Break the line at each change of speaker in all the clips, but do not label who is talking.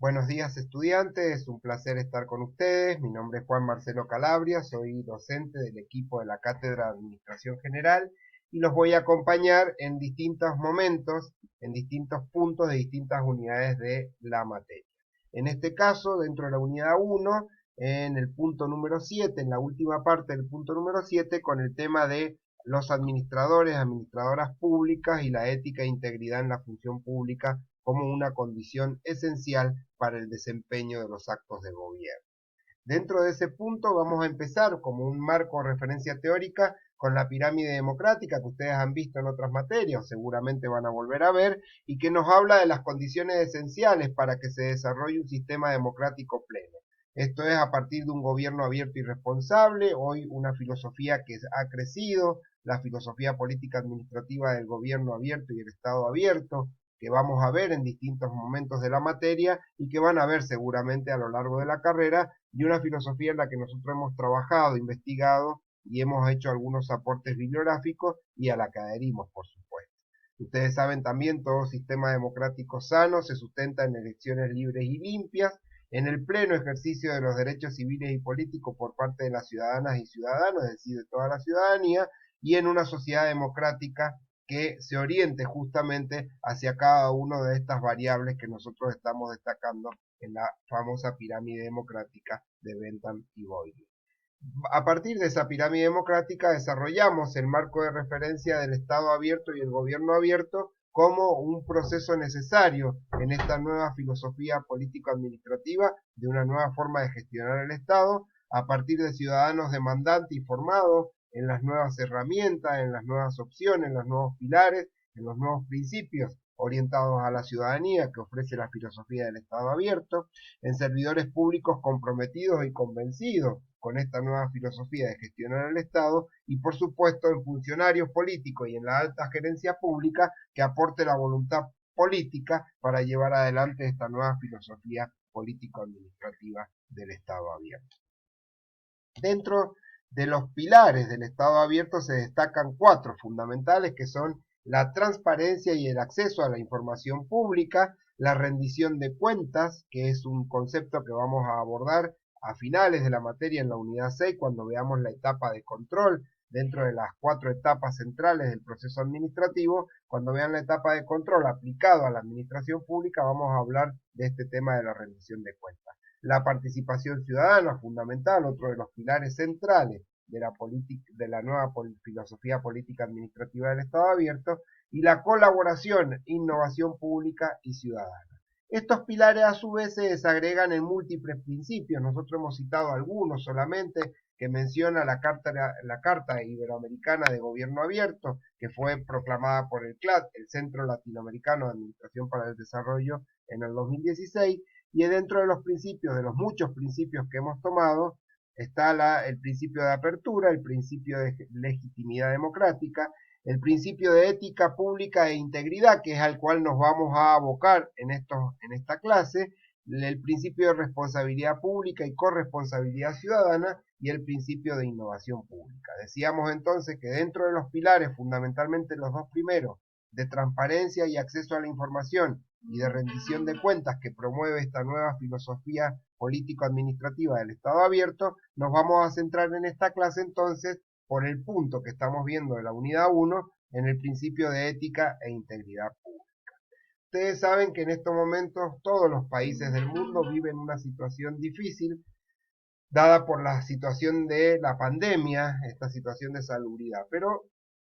Buenos días estudiantes, es un placer estar con ustedes. Mi nombre es Juan Marcelo Calabria, soy docente del equipo de la Cátedra de Administración General y los voy a acompañar en distintos momentos, en distintos puntos de distintas unidades de la materia. En este caso, dentro de la unidad 1, en el punto número 7, en la última parte del punto número 7, con el tema de los administradores, administradoras públicas y la ética e integridad en la función pública como una condición esencial para el desempeño de los actos de gobierno. Dentro de ese punto vamos a empezar como un marco de referencia teórica con la pirámide democrática que ustedes han visto en otras materias, seguramente van a volver a ver, y que nos habla de las condiciones esenciales para que se desarrolle un sistema democrático pleno. Esto es a partir de un gobierno abierto y responsable, hoy una filosofía que ha crecido, la filosofía política administrativa del gobierno abierto y el Estado abierto, que vamos a ver en distintos momentos de la materia y que van a ver seguramente a lo largo de la carrera, y una filosofía en la que nosotros hemos trabajado, investigado y hemos hecho algunos aportes bibliográficos y a la que adherimos, por supuesto. Ustedes saben también, todo sistema democrático sano se sustenta en elecciones libres y limpias, en el pleno ejercicio de los derechos civiles y políticos por parte de las ciudadanas y ciudadanos, es decir, de toda la ciudadanía, y en una sociedad democrática que se oriente justamente hacia cada una de estas variables que nosotros estamos destacando en la famosa pirámide democrática de Bentham y Boyle. A partir de esa pirámide democrática desarrollamos el marco de referencia del Estado abierto y el gobierno abierto como un proceso necesario en esta nueva filosofía político-administrativa de una nueva forma de gestionar el Estado a partir de ciudadanos demandantes y formados en las nuevas herramientas, en las nuevas opciones, en los nuevos pilares, en los nuevos principios orientados a la ciudadanía que ofrece la filosofía del Estado abierto, en servidores públicos comprometidos y convencidos con esta nueva filosofía de gestionar el Estado y por supuesto en funcionarios políticos y en la alta gerencia pública que aporte la voluntad política para llevar adelante esta nueva filosofía político-administrativa del Estado abierto. Dentro de los pilares del Estado abierto se destacan cuatro fundamentales que son la transparencia y el acceso a la información pública, la rendición de cuentas, que es un concepto que vamos a abordar a finales de la materia en la unidad 6 cuando veamos la etapa de control dentro de las cuatro etapas centrales del proceso administrativo. Cuando vean la etapa de control aplicado a la administración pública vamos a hablar de este tema de la rendición de cuentas. La participación ciudadana, fundamental, otro de los pilares centrales de la nueva filosofía política administrativa del Estado abierto, y la colaboración, innovación pública y ciudadana. Estos pilares a su vez se desagregan en múltiples principios. Nosotros hemos citado algunos solamente que menciona la Carta Iberoamericana de Gobierno Abierto, que fue proclamada por el CLAD, el Centro Latinoamericano de Administración para el Desarrollo, en el 2016, y dentro de los principios, de los muchos principios que hemos tomado, está el principio de apertura, el principio de legitimidad democrática, el principio de ética pública e integridad, que es al cual nos vamos a abocar en esta clase, el principio de responsabilidad pública y corresponsabilidad ciudadana y el principio de innovación pública. Decíamos entonces que dentro de los pilares, fundamentalmente los dos primeros, de transparencia y acceso a la información y de rendición de cuentas que promueve esta nueva filosofía político-administrativa del Estado abierto, nos vamos a centrar en esta clase entonces por el punto que estamos viendo de la unidad 1 en el principio de ética e integridad pública. Ustedes saben que en estos momentos todos los países del mundo viven una situación difícil dada por la situación de la pandemia, esta situación de salubridad, pero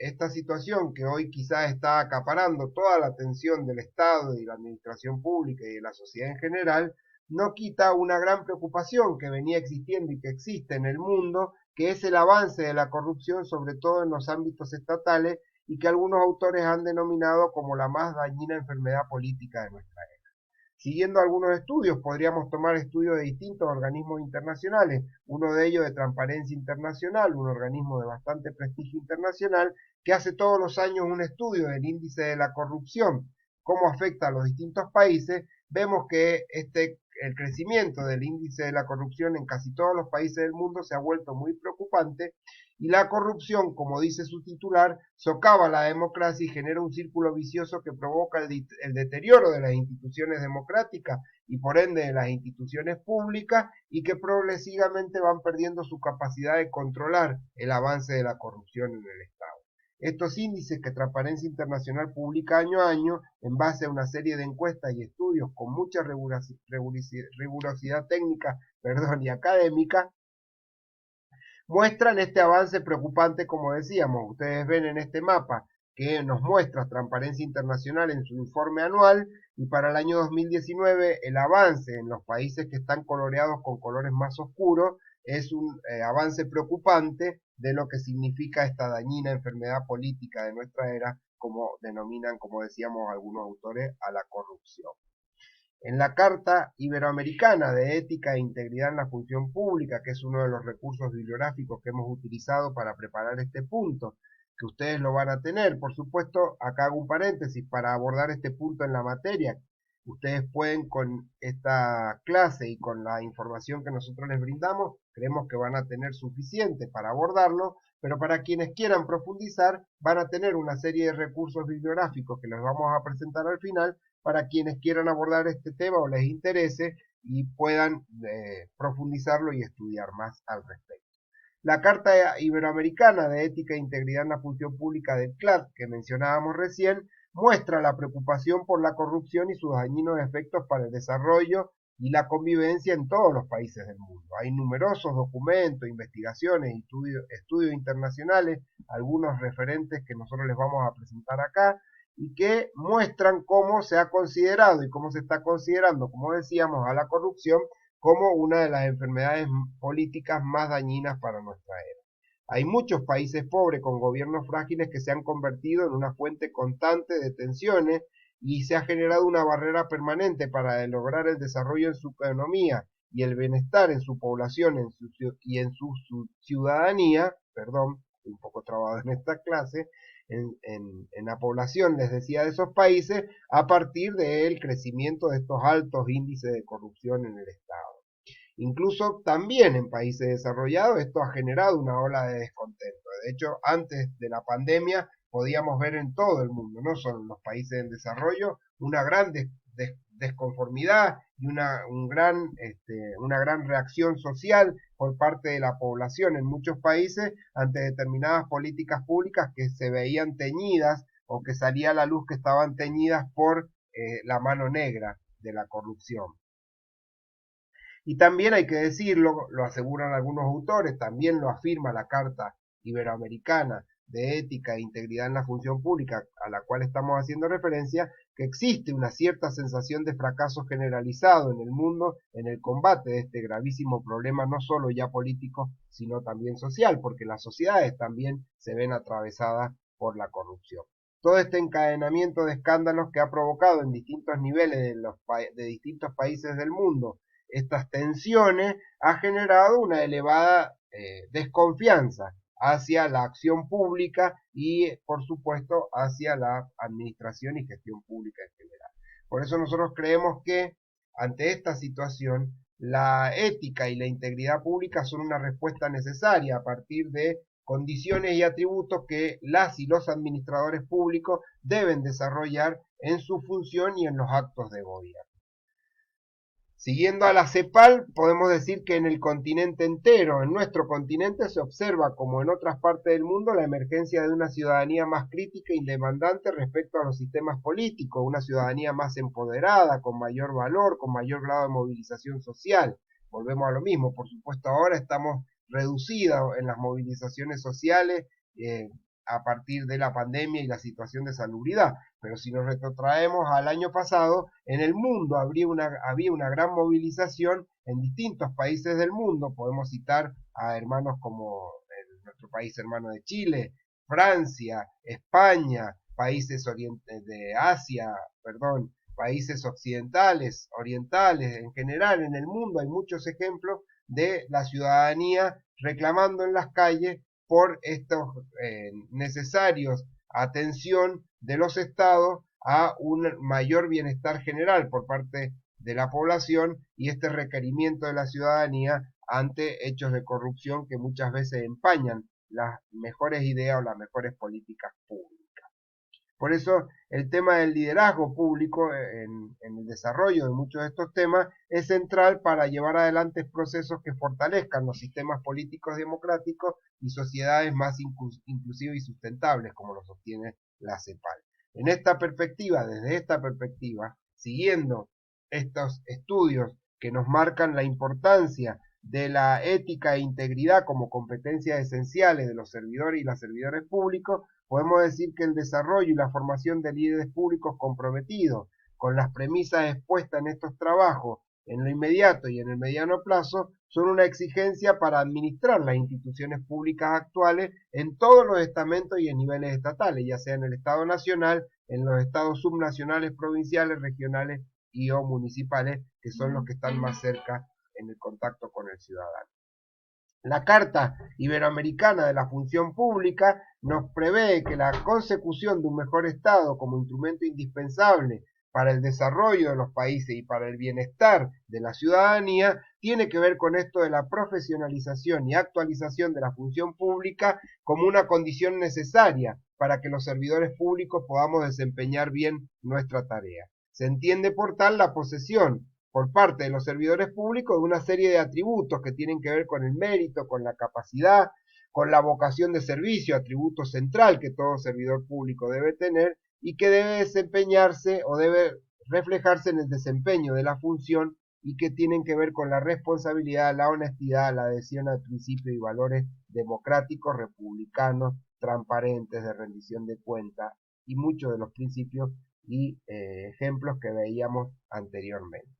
esta situación que hoy quizás está acaparando toda la atención del Estado y de la administración pública y de la sociedad en general, no quita una gran preocupación que venía existiendo y que existe en el mundo, que es el avance de la corrupción, sobre todo en los ámbitos estatales, y que algunos autores han denominado como la más dañina enfermedad política de nuestra era. Siguiendo algunos estudios, podríamos tomar estudios de distintos organismos internacionales, uno de ellos de Transparencia Internacional, un organismo de bastante prestigio internacional, que hace todos los años un estudio del índice de la corrupción, cómo afecta a los distintos países. Vemos que el crecimiento del índice de la corrupción en casi todos los países del mundo se ha vuelto muy preocupante Y la corrupción, como dice su titular, socava la democracia y genera un círculo vicioso que provoca el deterioro de las instituciones democráticas y por ende de las instituciones públicas y que progresivamente van perdiendo su capacidad de controlar el avance de la corrupción en el Estado. Estos índices que Transparencia Internacional publica año a año en base a una serie de encuestas y estudios con mucha rigurosidad técnica, y académica, muestran este avance preocupante, como decíamos. Ustedes ven en este mapa que nos muestra Transparencia Internacional en su informe anual, y para el año 2019 el avance en los países que están coloreados con colores más oscuros es un avance preocupante de lo que significa esta dañina enfermedad política de nuestra era, como denominan, como decíamos algunos autores, a la corrupción. En la Carta Iberoamericana de Ética e Integridad en la Función Pública, que es uno de los recursos bibliográficos que hemos utilizado para preparar este punto, que ustedes lo van a tener, por supuesto, acá hago un paréntesis para abordar este punto en la materia. Ustedes pueden, con esta clase y con la información que nosotros les brindamos, creemos que van a tener suficiente para abordarlo, pero para quienes quieran profundizar, van a tener una serie de recursos bibliográficos que les vamos a presentar al final, para quienes quieran abordar este tema o les interese y puedan profundizarlo y estudiar más al respecto. La Carta Iberoamericana de Ética e Integridad en la Función Pública del CLAD, que mencionábamos recién, muestra la preocupación por la corrupción y sus dañinos efectos para el desarrollo y la convivencia en todos los países del mundo. Hay numerosos documentos, investigaciones, estudios internacionales, algunos referentes que nosotros les vamos a presentar acá, y que muestran cómo se ha considerado y cómo se está considerando, como decíamos, a la corrupción como una de las enfermedades políticas más dañinas para nuestra era. Hay muchos países pobres con gobiernos frágiles que se han convertido en una fuente constante de tensiones y se ha generado una barrera permanente para lograr el desarrollo en su economía y el bienestar en su población y en su ciudadanía, perdón, estoy un poco trabado en esta clase, en la población, les decía, de esos países, a partir del crecimiento de estos altos índices de corrupción en el Estado. Incluso también en países desarrollados esto ha generado una ola de descontento. De hecho, antes de la pandemia podíamos ver en todo el mundo, no solo en los países en desarrollo, una gran desconformidad y una gran reacción social por parte de la población en muchos países ante determinadas políticas públicas que se veían teñidas o que salía a la luz que estaban teñidas por la mano negra de la corrupción. Y también hay que decirlo, lo aseguran algunos autores, también lo afirma la Carta Iberoamericana de Ética e Integridad en la Función Pública, a la cual estamos haciendo referencia, que existe una cierta sensación de fracaso generalizado en el mundo en el combate de este gravísimo problema, no solo ya político, sino también social, porque las sociedades también se ven atravesadas por la corrupción. Todo este encadenamiento de escándalos que ha provocado en distintos niveles de distintos países del mundo estas tensiones ha generado una elevada desconfianza hacia la acción pública y, por supuesto, hacia la administración y gestión pública en general. Por eso nosotros creemos que ante esta situación la ética y la integridad pública son una respuesta necesaria a partir de condiciones y atributos que las y los administradores públicos deben desarrollar en su función y en los actos de gobierno. Siguiendo a la CEPAL, podemos decir que en el continente entero, en nuestro continente, se observa, como en otras partes del mundo, la emergencia de una ciudadanía más crítica y demandante respecto a los sistemas políticos, una ciudadanía más empoderada, con mayor valor, con mayor grado de movilización social. Volvemos a lo mismo, por supuesto ahora estamos reducidos en las movilizaciones sociales, a partir de la pandemia y la situación de salubridad. Pero si nos retrotraemos al año pasado, en el mundo había una gran movilización en distintos países del mundo. Podemos citar a hermanos como nuestro país hermano de Chile, Francia, España, países de Asia, países occidentales, orientales, en general en el mundo hay muchos ejemplos de la ciudadanía reclamando en las calles por estos necesarios atención de los estados a un mayor bienestar general por parte de la población y este requerimiento de la ciudadanía ante hechos de corrupción que muchas veces empañan las mejores ideas o las mejores políticas públicas. Por eso el tema del liderazgo público en el desarrollo de muchos de estos temas es central para llevar adelante procesos que fortalezcan los sistemas políticos democráticos y sociedades más inclusivas y sustentables, como lo sostiene la CEPAL. En esta perspectiva, desde esta perspectiva, siguiendo estos estudios que nos marcan la importancia de la ética e integridad como competencias esenciales de los servidores y las servidores públicos, podemos decir que el desarrollo y la formación de líderes públicos comprometidos con las premisas expuestas en estos trabajos en lo inmediato y en el mediano plazo son una exigencia para administrar las instituciones públicas actuales en todos los estamentos y en niveles estatales, ya sea en el Estado nacional, en los estados subnacionales, provinciales, regionales y o municipales, que son los que están más cerca en el contacto con el ciudadano. La Carta Iberoamericana de la Función Pública nos prevé que la consecución de un mejor Estado como instrumento indispensable para el desarrollo de los países y para el bienestar de la ciudadanía tiene que ver con esto de la profesionalización y actualización de la función pública como una condición necesaria para que los servidores públicos podamos desempeñar bien nuestra tarea. Se entiende por tal la posesión por parte de los servidores públicos de una serie de atributos que tienen que ver con el mérito, con la capacidad, con la vocación de servicio, atributo central que todo servidor público debe tener y que debe desempeñarse o debe reflejarse en el desempeño de la función y que tienen que ver con la responsabilidad, la honestidad, la adhesión al principio y valores democráticos, republicanos, transparentes, de rendición de cuentas y muchos de los principios y ejemplos que veíamos anteriormente.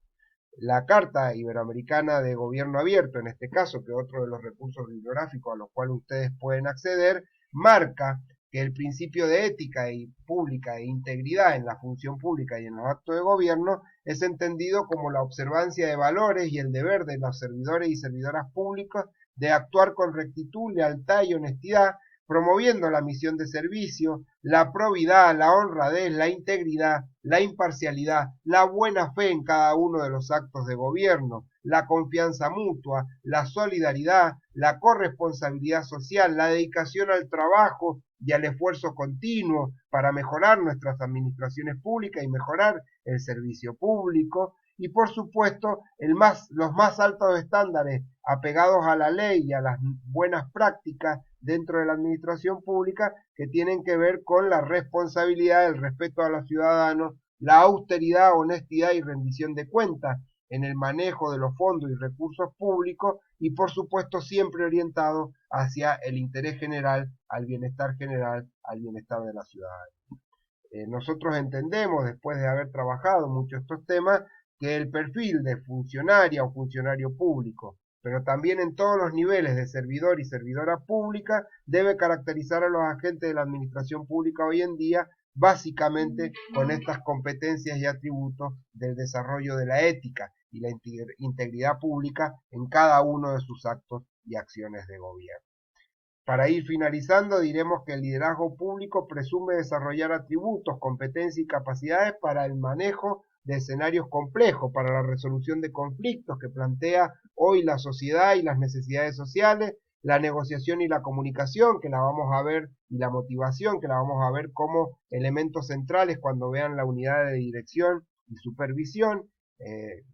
La Carta Iberoamericana de Gobierno Abierto, en este caso, que es otro de los recursos bibliográficos a los cuales ustedes pueden acceder, marca que el principio de ética y pública e integridad en la función pública y en los actos de gobierno es entendido como la observancia de valores y el deber de los servidores y servidoras públicas de actuar con rectitud, lealtad y honestidad, promoviendo la misión de servicio, la probidad, la honradez, la integridad, la imparcialidad, la buena fe en cada uno de los actos de gobierno, la confianza mutua, la solidaridad, la corresponsabilidad social, la dedicación al trabajo y al esfuerzo continuo para mejorar nuestras administraciones públicas y mejorar el servicio público, y por supuesto los más altos estándares apegados a la ley y a las buenas prácticas dentro de la administración pública que tienen que ver con la responsabilidad, el respeto a los ciudadanos, la austeridad, honestidad y rendición de cuentas en el manejo de los fondos y recursos públicos y por supuesto siempre orientado hacia el interés general, al bienestar de la ciudadanía. Nosotros entendemos, después de haber trabajado mucho estos temas, que el perfil de funcionaria o funcionario público, pero también en todos los niveles de servidor y servidora pública, debe caracterizar a los agentes de la administración pública hoy en día, básicamente con estas competencias y atributos del desarrollo de la ética y la integridad pública en cada uno de sus actos y acciones de gobierno. Para ir finalizando, diremos que el liderazgo público presume desarrollar atributos, competencias y capacidades para el manejo de escenarios complejos, para la resolución de conflictos que plantea hoy la sociedad y las necesidades sociales, la negociación y la comunicación, que la vamos a ver, y la motivación, que la vamos a ver como elementos centrales cuando vean la unidad de dirección y supervisión,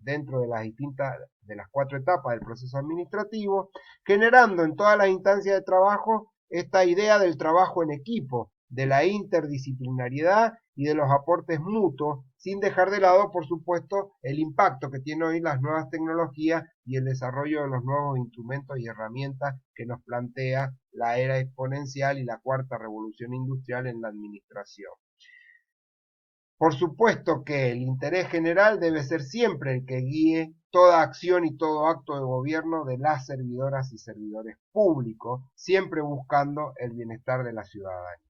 dentro de las 4 etapas del proceso administrativo, generando en todas las instancias de trabajo esta idea del trabajo en equipo, de la interdisciplinariedad y de los aportes mutuos, sin dejar de lado, por supuesto, el impacto que tienen hoy las nuevas tecnologías y el desarrollo de los nuevos instrumentos y herramientas que nos plantea la era exponencial y la cuarta revolución industrial en la administración. Por supuesto que el interés general debe ser siempre el que guíe toda acción y todo acto de gobierno de las servidoras y servidores públicos, siempre buscando el bienestar de la ciudadanía.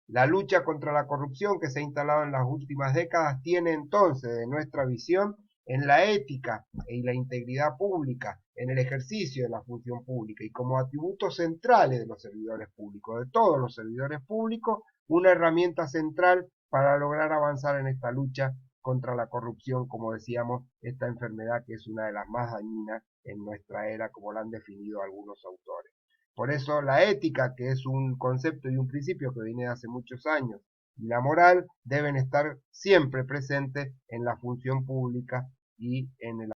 La lucha contra la corrupción que se ha instalado en las últimas décadas tiene entonces, de nuestra visión, en la ética y la integridad pública, en el ejercicio de la función pública y como atributos centrales de los servidores públicos, de todos los servidores públicos, una herramienta central para lograr avanzar en esta lucha contra la corrupción, como decíamos, esta enfermedad que es una de las más dañinas en nuestra era, como la han definido algunos autores. Por eso la ética, que es un concepto y un principio que viene de hace muchos años, y la moral deben estar siempre presentes en la función pública y en el